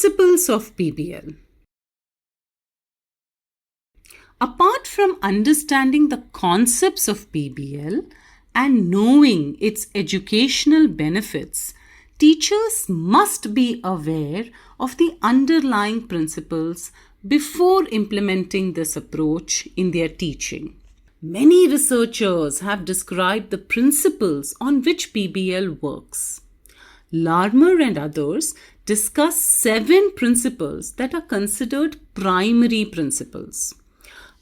Principles of PBL. Apart from understanding the concepts of PBL and knowing its educational benefits, teachers must be aware of the underlying principles before implementing this approach in their teaching. Many researchers have described the principles on which PBL works. Larmer and others discuss 7 principles that are considered primary principles.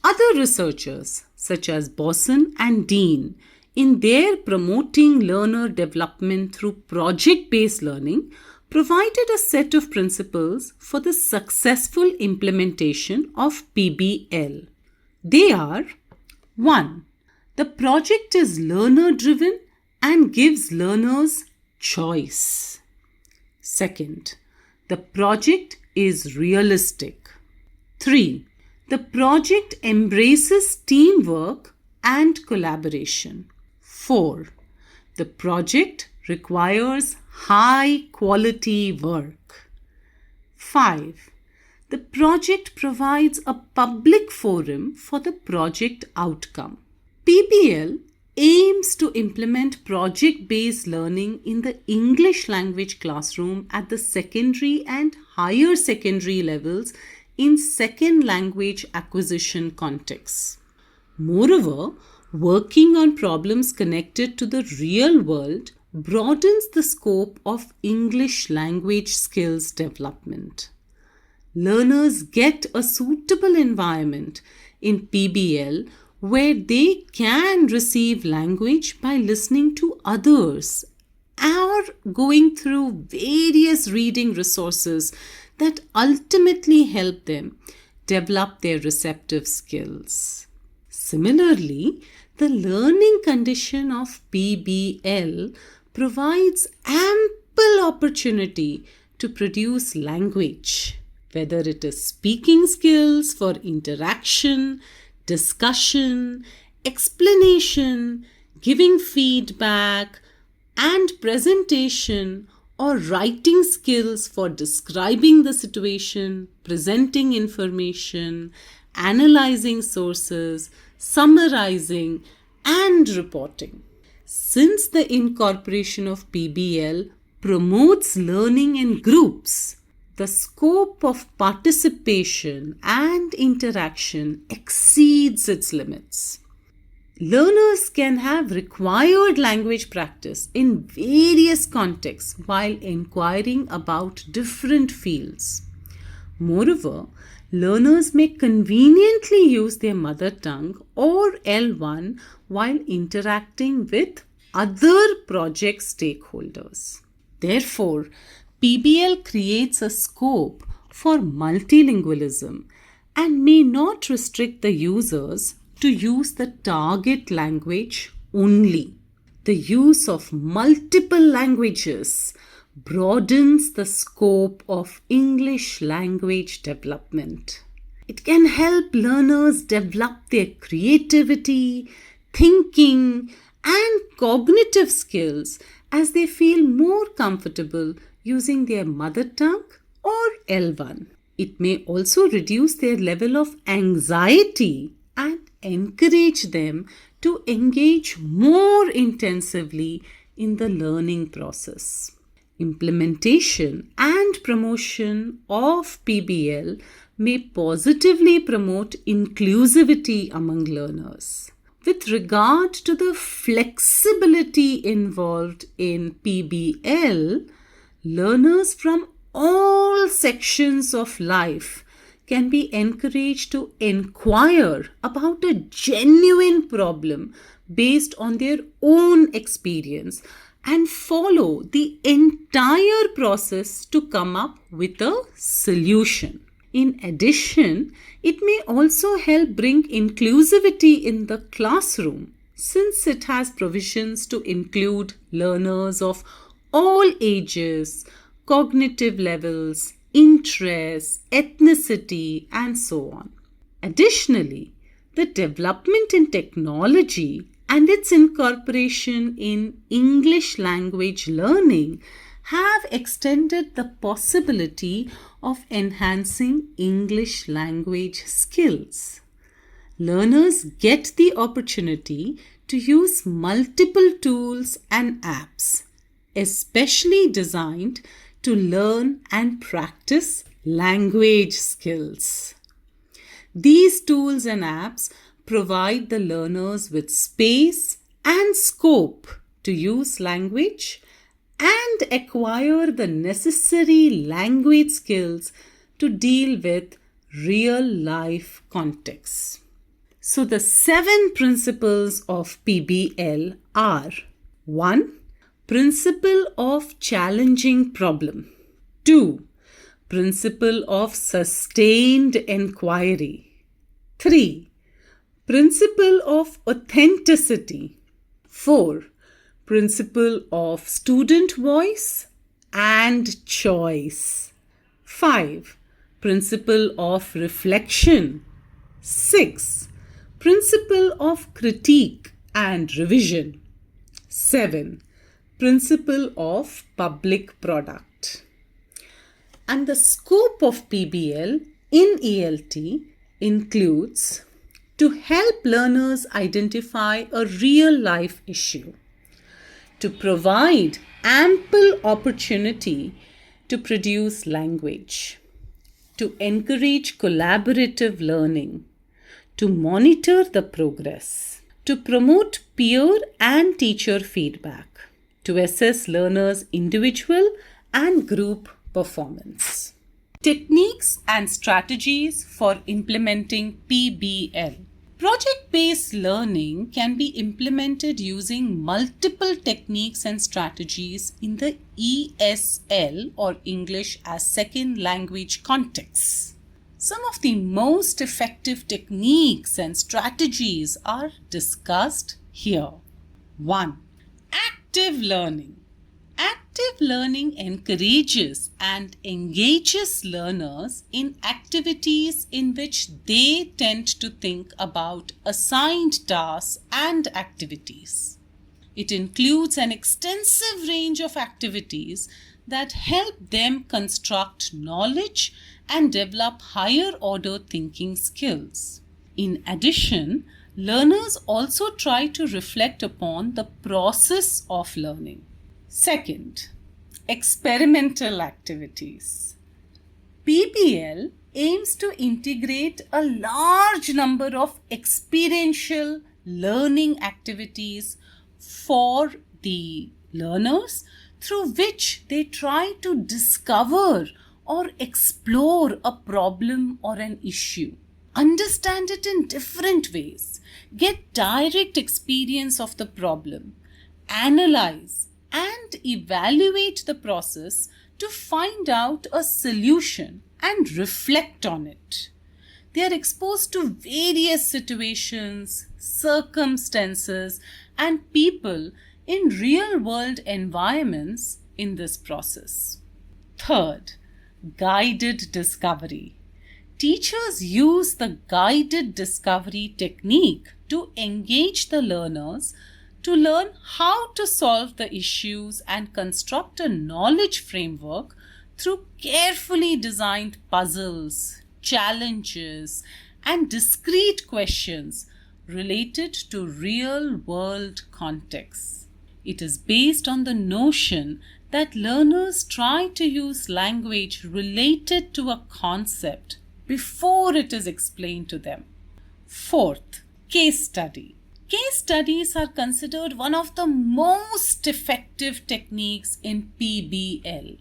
Other researchers, such as Bosson and Dean, in their Promoting Learner Development Through Project-Based Learning, provided a set of principles for the successful implementation of PBL. They are: 1. The project is learner-driven and gives learners choice. 2. The project is realistic. 3. The project embraces teamwork and collaboration. 4. The project requires high-quality work. 5. The project provides a public forum for the project outcome. PBL aims to implement project-based learning in the English language classroom at the secondary and higher secondary levels in second language acquisition contexts. Moreover, working on problems connected to the real world broadens the scope of English language skills development. Learners get a suitable environment in PBL where they can receive language by listening to others or going through various reading resources that ultimately help them develop their receptive skills. Similarly, the learning condition of PBL provides ample opportunity to produce language, whether it is speaking skills for interaction, discussion, explanation, giving feedback, and presentation, or writing skills for describing the situation, presenting information, analyzing sources, summarizing, and reporting. Since the incorporation of PBL promotes learning in groups, the scope of participation and interaction exceeds its limits. Learners can have required language practice in various contexts while inquiring about different fields. Moreover, learners may conveniently use their mother tongue or L1 while interacting with other project stakeholders. Therefore, PBL creates a scope for multilingualism and may not restrict the users to use the target language only. The use of multiple languages broadens the scope of English language development. It can help learners develop their creativity, thinking, and cognitive skills as they feel more comfortable using their mother tongue or L1. It may also reduce their level of anxiety and encourage them to engage more intensively in the learning process. Implementation and promotion of PBL may positively promote inclusivity among learners. With regard to the flexibility involved in PBL, learners from all sections of life can be encouraged to inquire about a genuine problem based on their own experience and follow the entire process to come up with a solution. In addition, it may also help bring inclusivity in the classroom since it has provisions to include learners of all ages, cognitive levels, interests, ethnicity, and so on. Additionally, the development in technology and its incorporation in English language learning have extended the possibility of enhancing English language skills. Learners get the opportunity to use multiple tools and apps, especially designed to learn and practice language skills. These tools and apps provide the learners with space and scope to use language and acquire the necessary language skills to deal with real life contexts. So the 7 principles of PBL are: 1. Principle of challenging problem. 2. Principle of sustained inquiry. 3. Principle of authenticity. 4. Principle of student voice and choice. 5. Principle of reflection. 6. Principle of critique and revision. 7. Principle of public product. And the scope of PBL in ELT includes to help learners identify a real life issue, to provide ample opportunity to produce language, to encourage collaborative learning, to monitor the progress, to promote peer and teacher feedback, to assess learners' individual and group performance. Techniques and strategies for implementing PBL. Project-based learning can be implemented using multiple techniques and strategies in the ESL or English as Second Language context. Some of the most effective techniques and strategies are discussed here. 1. Active learning. Active learning encourages and engages learners in activities in which they tend to think about assigned tasks and activities. It includes an extensive range of activities that help them construct knowledge and develop higher order thinking skills. In addition, learners also try to reflect upon the process of learning. Second, experimental activities. PBL aims to integrate a large number of experiential learning activities for the learners through which they try to discover or explore a problem or an issue, understand it in different ways, get direct experience of the problem, analyze and evaluate the process to find out a solution and reflect on it. They are exposed to various situations, circumstances, and people in real-world environments in this process. Third, guided discovery. Teachers use the guided discovery technique to engage the learners to learn how to solve the issues and construct a knowledge framework through carefully designed puzzles, challenges, and discrete questions related to real-world contexts. It is based on the notion that learners try to use language related to a concept before it is explained to them. Fourth, case study. Case studies are considered one of the most effective techniques in PBL.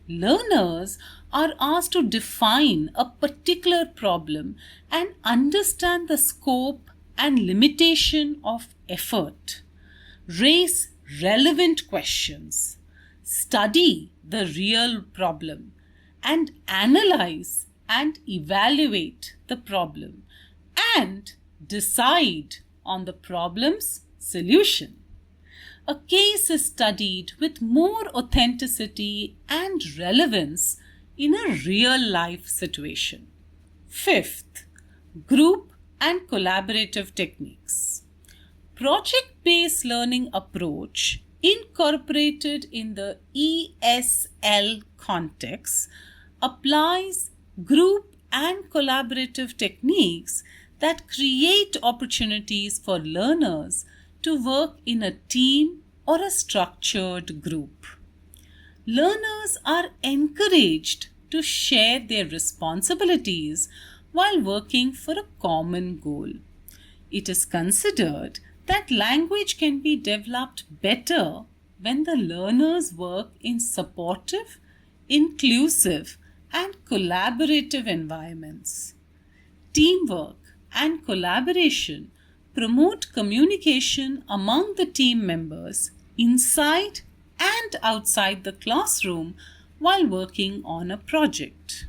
Learners are asked to define a particular problem and understand the scope and limitation of effort, raise relevant questions, study the real problem, and analyze and evaluate the problem, and decide on the problem's solution. A case is studied with more authenticity and relevance in a real-life situation. Fifth, group and collaborative techniques. Project-based learning approach incorporated in the ESL context, applies group and collaborative techniques that create opportunities for learners to work in a team or a structured group. Learners are encouraged to share their responsibilities while working for a common goal. It is considered that language can be developed better when the learners work in supportive, inclusive, and collaborative environments. Teamwork and collaboration promote communication among the team members inside and outside the classroom while working on a project.